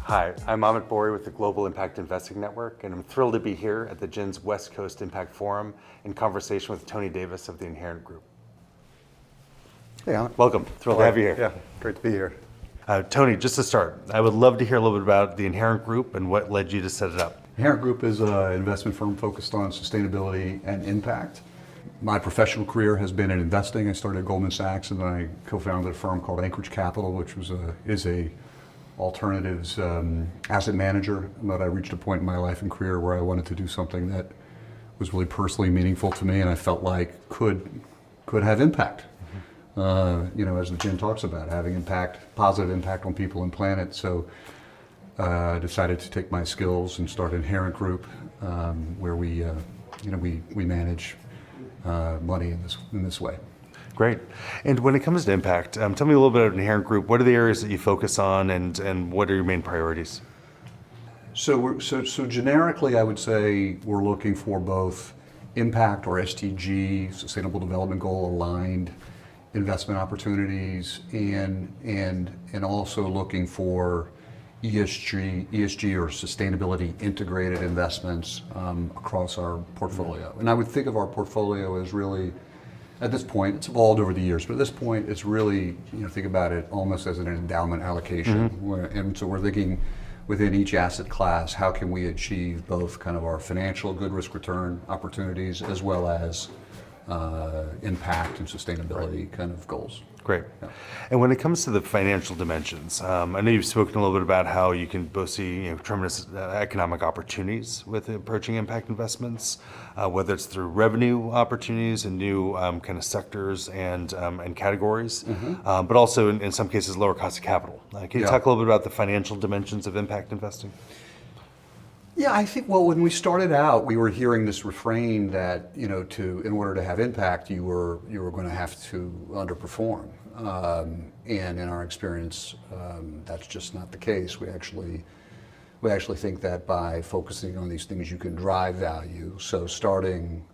Hi, I'm Amit Bouri with the Global Impact Investing Network, and I'm thrilled to be here at the GIIN's West Coast Impact Forum in conversation with Tony Davis of the Inherent Group. Hey, Amit. Welcome. Thrilled to have you here. Yeah, great to be here. Tony, just to start, I would love to hear a little bit about the Inherent Group and what led you to set it up. Inherent Group is an investment firm focused on sustainability and impact. My professional career has been in investing. I started at Goldman Sachs, and then I co-founded a firm called Anchorage Capital, which is a alternatives asset manager. But I reached a point in my life and career where I wanted to do something that was really personally meaningful to me, and I felt like could have impact. As the GIIN talks about, having impact, positive impact on people and planet. So I decided to take my skills and start Inherent Group, where we manage money in this way. Great. And when it comes to impact, tell me a little bit about Inherent Group. What are the areas that you focus on, and what are your main priorities? So generically, I would say we're looking for both impact or SDG, Sustainable Development Goal aligned investment opportunities, and also looking for ESG or sustainability integrated investments across our portfolio. And I would think of our portfolio as really, at this point, it's evolved over the years, but at this point, it's really, think about it almost as an endowment allocation. And so we're thinking within each asset class, how can we achieve both kind of our financial good risk return opportunities as well as impact and sustainability kind of goals. Great. Yeah. And when it comes to the financial dimensions, I know you've spoken a little bit about how you can both see tremendous economic opportunities with approaching impact investments, whether it's through revenue opportunities and new kind of sectors and categories, but also in some cases lower cost of capital. Can you talk a little bit about the financial dimensions of impact investing? Yeah, I think, when we started out, we were hearing this refrain that, in order to have impact, you were going to have to underperform. And in our experience, that's just not the case. We actually think that by focusing on these things, you can drive value. So starting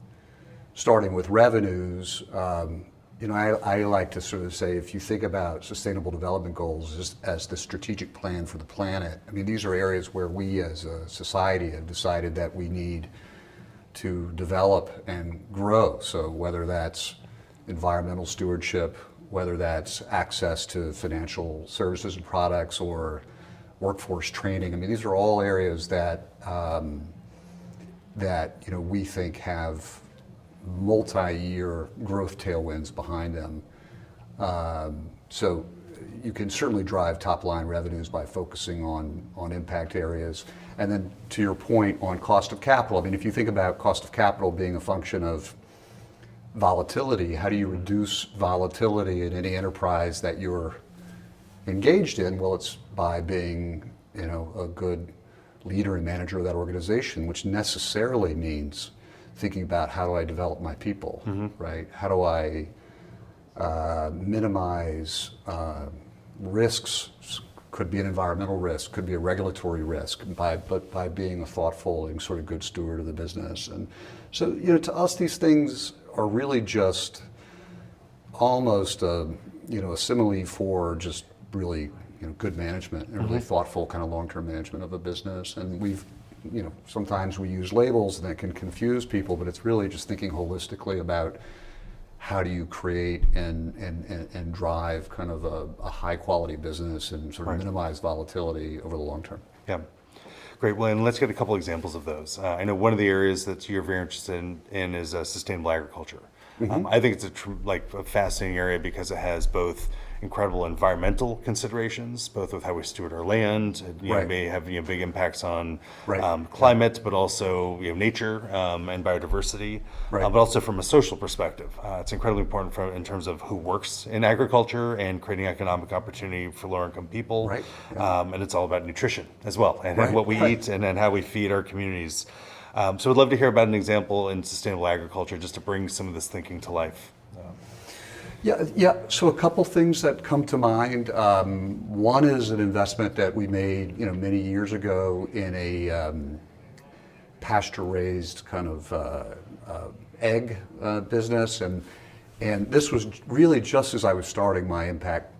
with revenues, I like to sort of say, if you think about Sustainable Development Goals as the strategic plan for the planet, I mean, these are areas where we as a society have decided that we need to develop and grow. So whether that's environmental stewardship, whether that's access to financial services and products or workforce training, I mean, these are all areas that we think have multi-year growth tailwinds behind them. So you can certainly drive top-line revenues by focusing on impact areas. And then to your point on cost of capital, I mean, if you think about cost of capital being a function of volatility, how do you reduce volatility in any enterprise that you're engaged in? Well, it's by being, a good leader and manager of that organization, which necessarily means thinking about how do I develop my people, right? How do I minimize risks? Could be an environmental risk, could be a regulatory risk, but by being a thoughtful and sort of good steward of the business. And so, to us, these things are really just almost a simile for just really good management and really thoughtful kind of long-term management of a business. And we've sometimes we use labels that can confuse people, but it's really just thinking holistically about how do you create and drive kind of a high quality business and sort of minimize volatility over the long term. Yeah. Great. Well, and let's get a couple examples of those. I know one of the areas that you're very interested in is sustainable agriculture. I think it's a fascinating area because it has both incredible environmental considerations, both with how we steward our land. It may have big impacts on climate, but also nature and biodiversity, but also from a social perspective. It's incredibly important in terms of who works in agriculture and creating economic opportunity for lower-income people. And it's all about nutrition as well, and what we eat and how we feed our communities. So I'd love to hear about an example in sustainable agriculture just to bring some of this thinking to life. Yeah. So a couple things that come to mind. One is an investment that we made, many years ago in a pasture-raised kind of egg business, and this was really just as I was starting my impact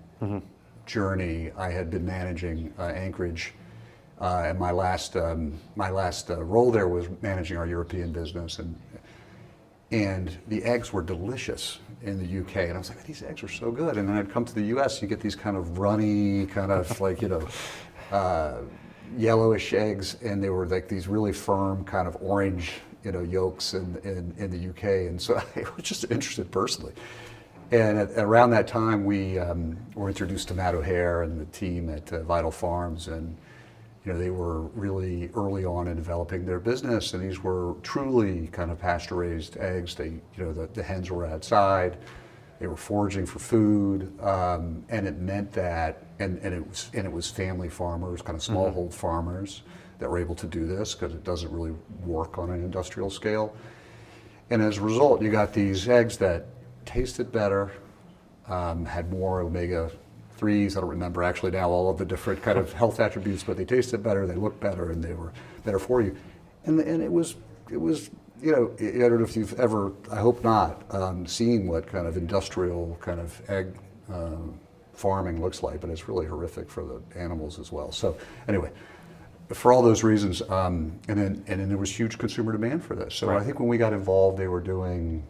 journey. I had been managing Anchorage And my last role there was managing our European business, and the eggs were delicious in the UK, and I was like, these eggs are so good. And then I'd come to the US, you get these kind of runny, kind of like, yellowish eggs, and they were like these really firm kind of orange, yolks in the UK. And so I was just interested personally. And around that time, we were introduced to Matt O'Hare and the team at Vital Farms, and they were really early on in developing their business, and these were truly kind of pasture-raised eggs. They, the hens were outside, they were foraging for food, and it meant that, and it was family farmers, kind of smallhold farmers that were able to do this because it doesn't really work on an industrial scale. And as a result, you got these eggs that tasted better, had more omega-3s. I don't remember actually now all of the different kind of health attributes, but they tasted better, they looked better, and they were better for you. And it was I don't know if you've ever, I hope not, seen what kind of industrial kind of egg farming looks like, but it's really horrific for the animals as well. So anyway, for all those reasons, and then there was huge consumer demand for this. So right. I think when we got involved, they were doing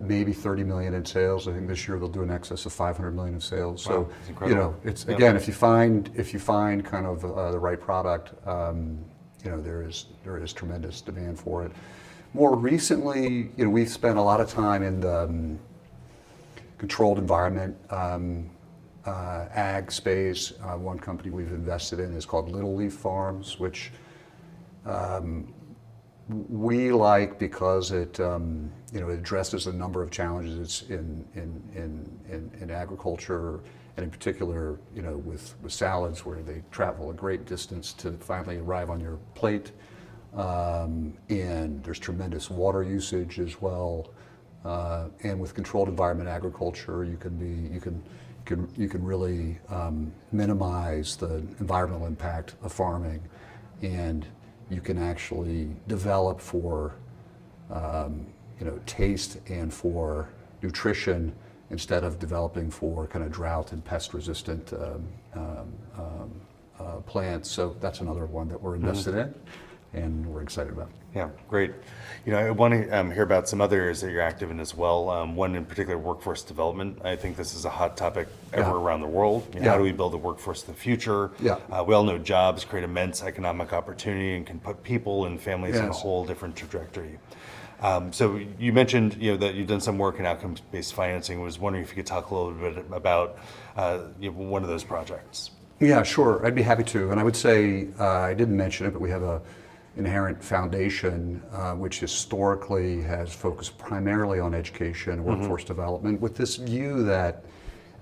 maybe 30 million in sales. I think this year they'll do in excess of 500 million in sales. Wow, So that's incredible. It's again, if you find kind of the right product, there is tremendous demand for it. More recently, we've spent a lot of time in the controlled environment ag space. One company we've invested in is called Little Leaf Farms, which we like because it it addresses a number of challenges in agriculture, and in particular with salads, where they travel a great distance to finally arrive on your plate, and there's tremendous water usage as well, and with controlled environment agriculture you can really minimize the environmental impact of farming, and you can actually develop for taste and for nutrition instead of developing for kind of drought and pest resistant plants. So that's another one that we're invested in and we're excited about. Yeah, great. I want to hear about some other areas that you're active in as well. One in particular, workforce development. I think this is a hot topic everywhere around the world. How do we build a workforce of the future? Yeah. We all know jobs create immense economic opportunity and can put people and families on a Yes. whole different trajectory. So you mentioned that you've done some work in outcomes-based financing. I was wondering if you could talk a little bit about one of those projects. Yeah, sure. I'd be happy to. And I would say, I didn't mention it, but we have a Inherent Foundation, which historically has focused primarily on education and workforce development, with this view that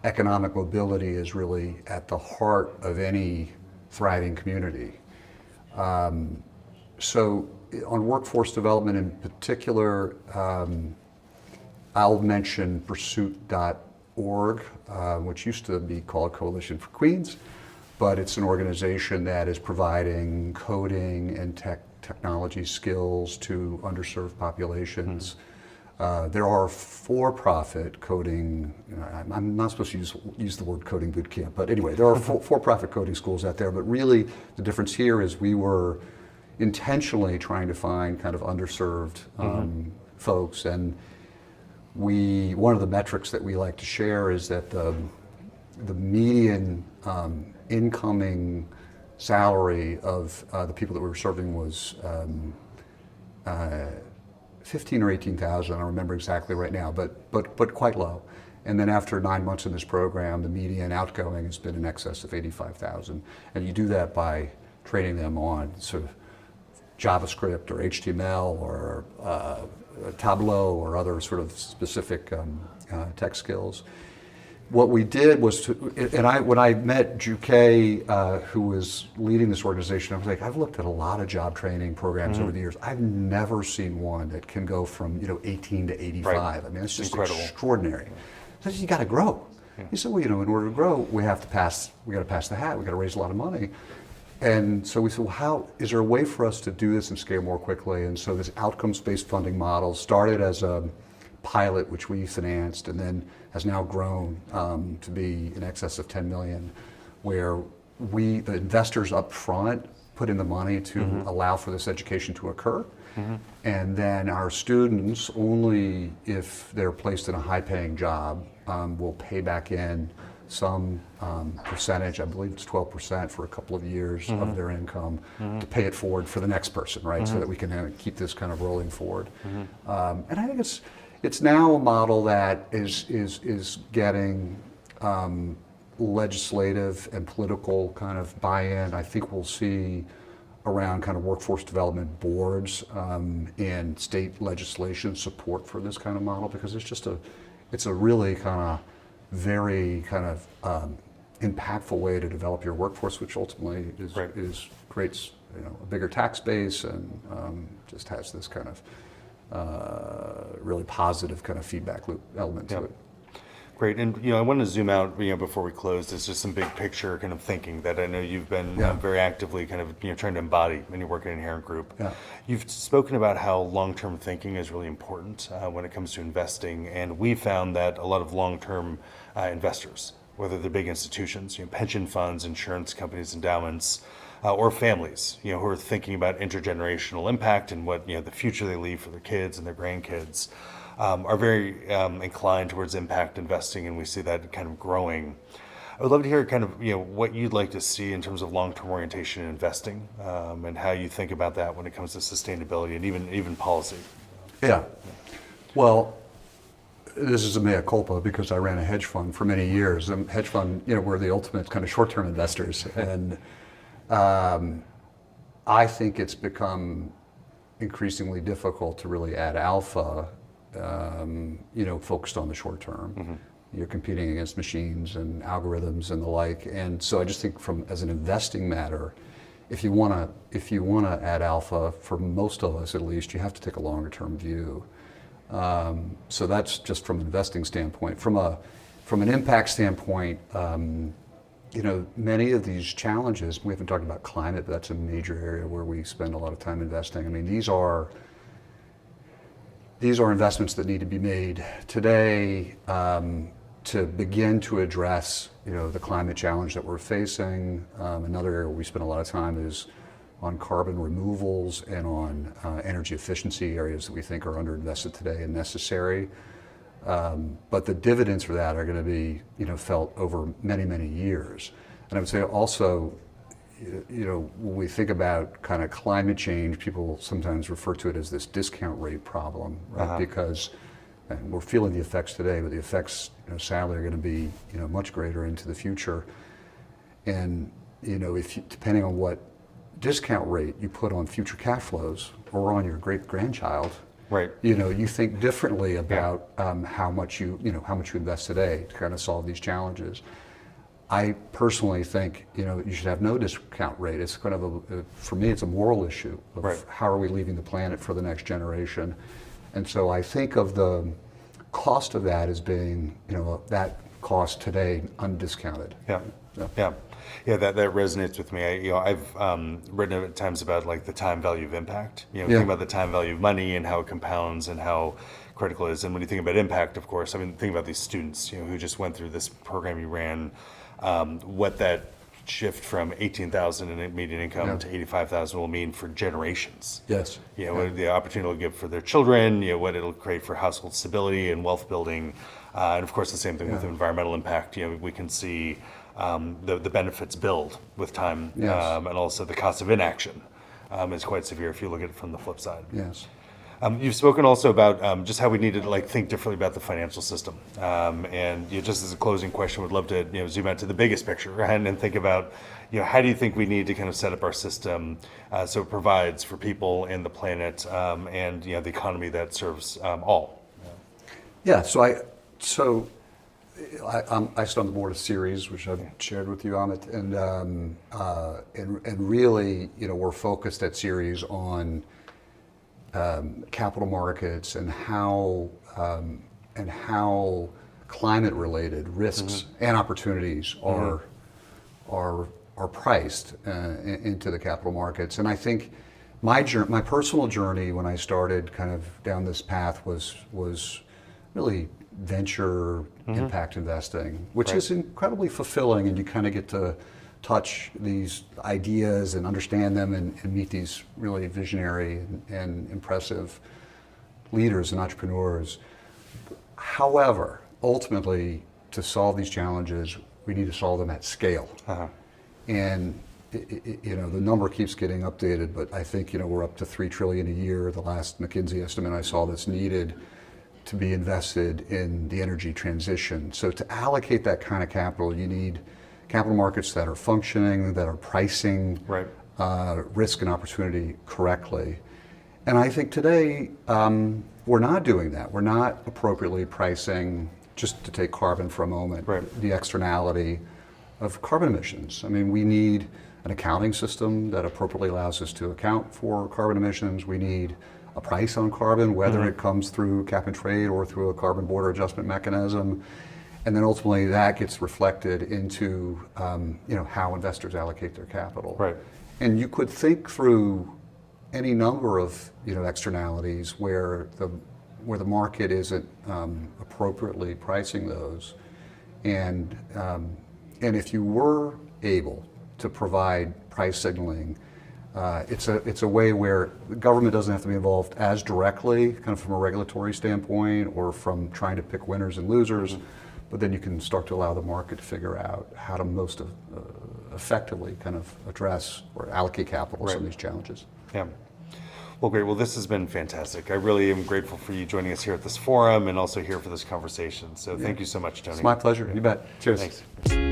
economic mobility is really at the heart of any thriving community. So on workforce development in particular, I'll mention Pursuit.org, which used to be called Coalition for Queens, but it's an organization that is providing coding and technology skills to underserved populations. There are for-profit coding, I'm not supposed to use the word coding boot camp, but anyway, there are for-profit coding schools out there, but really the difference here is we were intentionally trying to find kind of underserved folks, and one of the metrics that we like to share is that the median incoming salary of the people that we were serving was 15 or 18,000. I don't remember exactly right now, but quite low. And then after 9 months in this program, the median outgoing has been in excess of 85,000. And you do that by training them on sort of JavaScript or HTML or Tableau or other sort of specific tech skills. What we did was when I met GIIN, who was leading this organization, I was like, I've looked at a lot of job training programs over the years. I've never seen one that can go from 18 to 85. Right. I mean, it's just Incredible. extraordinary. So you got to grow. Yeah. He said, well, in order to grow, we got to pass the hat. We got to raise a lot of money. And so we said, well, is there a way for us to do this and scale more quickly? And so this outcomes-based funding model started as a pilot, which we financed, and then has now grown to be in excess of 10 million, where the investors up front put in the money to allow for this education to occur. And then our students, only if they're placed in a high-paying job, will pay back in some percentage, I believe it's 12% for a couple of years of their income, to pay it forward for the next person, right? So that we can keep this kind of rolling forward. And I think it's now a model that is getting legislative and political kind of buy-in. I think we'll see around kind of workforce development boards and state legislation support for this kind of model, because it's a really kind of very kind of impactful way to develop your workforce, which ultimately creates a bigger tax base and just has this kind of really positive kind of feedback loop element to it. Great, and I want to zoom out before we close. There's just some big picture kind of thinking that I know you've been very actively kind of trying to embody when you work at Inherent Group. You've spoken about how long-term thinking is really important when it comes to investing, and we found that a lot of long-term investors, whether they're big institutions, pension funds, insurance companies, endowments, or families, who are thinking about intergenerational impact and what the future they leave for their kids and their grandkids. Are very inclined towards impact investing, and we see that kind of growing. I would love to hear kind of what you'd like to see in terms of long-term orientation in investing, and how you think about that when it comes to sustainability and even policy. Yeah. Well, this is a mea culpa because I ran a hedge fund for many years. And hedge fund, we're the ultimate kind of short-term investors, and I think it's become increasingly difficult to really add alpha. Focused on the short term. You're competing against machines and algorithms and the like. And so I just think as an investing matter, if you want to add alpha, for most of us at least, you have to take a longer term view. So that's just from an investing standpoint. From an impact standpoint, many of these challenges, we haven't talked about climate, but that's a major area where we spend a lot of time investing. I mean, these are investments that need to be made today to begin to address, the climate challenge that we're facing. Another area where we spend a lot of time is on carbon removals and on energy efficiency areas that we think are underinvested today and necessary. But the dividends for that are going to be, felt over many, many years. And I would say also, when we think about kind of climate change, people sometimes refer to it as this discount rate problem, right? Because we're feeling the effects today, but the effects, sadly, are going to be, much greater into the future. And, depending on what discount rate you put on future cash flows or on your great-grandchild, right? You think differently about how much you invest today to kind of solve these challenges. I personally think you should have no discount rate. It's kind of for me, it's a moral issue of how are we leaving the planet for the next generation. And so I think of the cost of that as being that cost today undiscounted. Yeah, that resonates with me. I've written at times about like the time value of impact. Think about the time value of money and how it compounds and how critical it is. And when you think about impact, of course, think about these students who just went through this program you ran. What that shift from 18,000 in median income to 85,000 will mean for generations. Yes. What the opportunity it'll give for their children, what it'll create for household stability and wealth building. And of course the same thing with environmental impact. We can see the benefits build with time, and also the cost of inaction is quite severe if you look at it from the flip side. Yes. You've spoken also about just how we need to think differently about the financial system. And just as a closing question, would love to zoom out to the biggest picture and think about how do you think we need to kind of set up our system so it provides for people and the planet and the economy that serves all. Yeah. So I sit on the board of Ceres, which I've shared with you, Amit, and really we're focused at Ceres on capital markets and how climate-related risks and opportunities are priced into the capital markets. And I think my personal journey when I started kind of down this path was really venture impact investing, which is incredibly fulfilling, and you kind of get to touch these ideas and understand them and meet these really visionary and impressive leaders and entrepreneurs. However, ultimately, to solve these challenges, we need to solve them at scale. And the number keeps getting updated, but I think we're up to $3 trillion a year. The last McKinsey estimate I saw that's needed to be invested in the energy transition. So to allocate that kind of capital, you need capital markets that are functioning, that are pricing risk and opportunity correctly. And I think today we're not doing that. We're not appropriately pricing, just to take carbon for a moment, the externality of carbon emissions. I mean, we need an accounting system that appropriately allows us to account for carbon emissions. We need a price on carbon, whether it comes through cap and trade or through a carbon border adjustment mechanism. And then ultimately that gets reflected into how investors allocate their capital. And you could think through any number of externalities where the market isn't appropriately pricing those. And if you were able to provide price signaling, it's a way where the government doesn't have to be involved as directly, kind of from a regulatory standpoint or from trying to pick winners and losers, but then you can start to allow the market to figure out how to most effectively kind of address or allocate capital to some of these challenges. Yeah. Well, great. Well, this has been fantastic. I really am grateful for you joining us here at this forum and also here for this conversation. So thank you so much, Tony. It's my pleasure. You bet. Cheers. Thanks.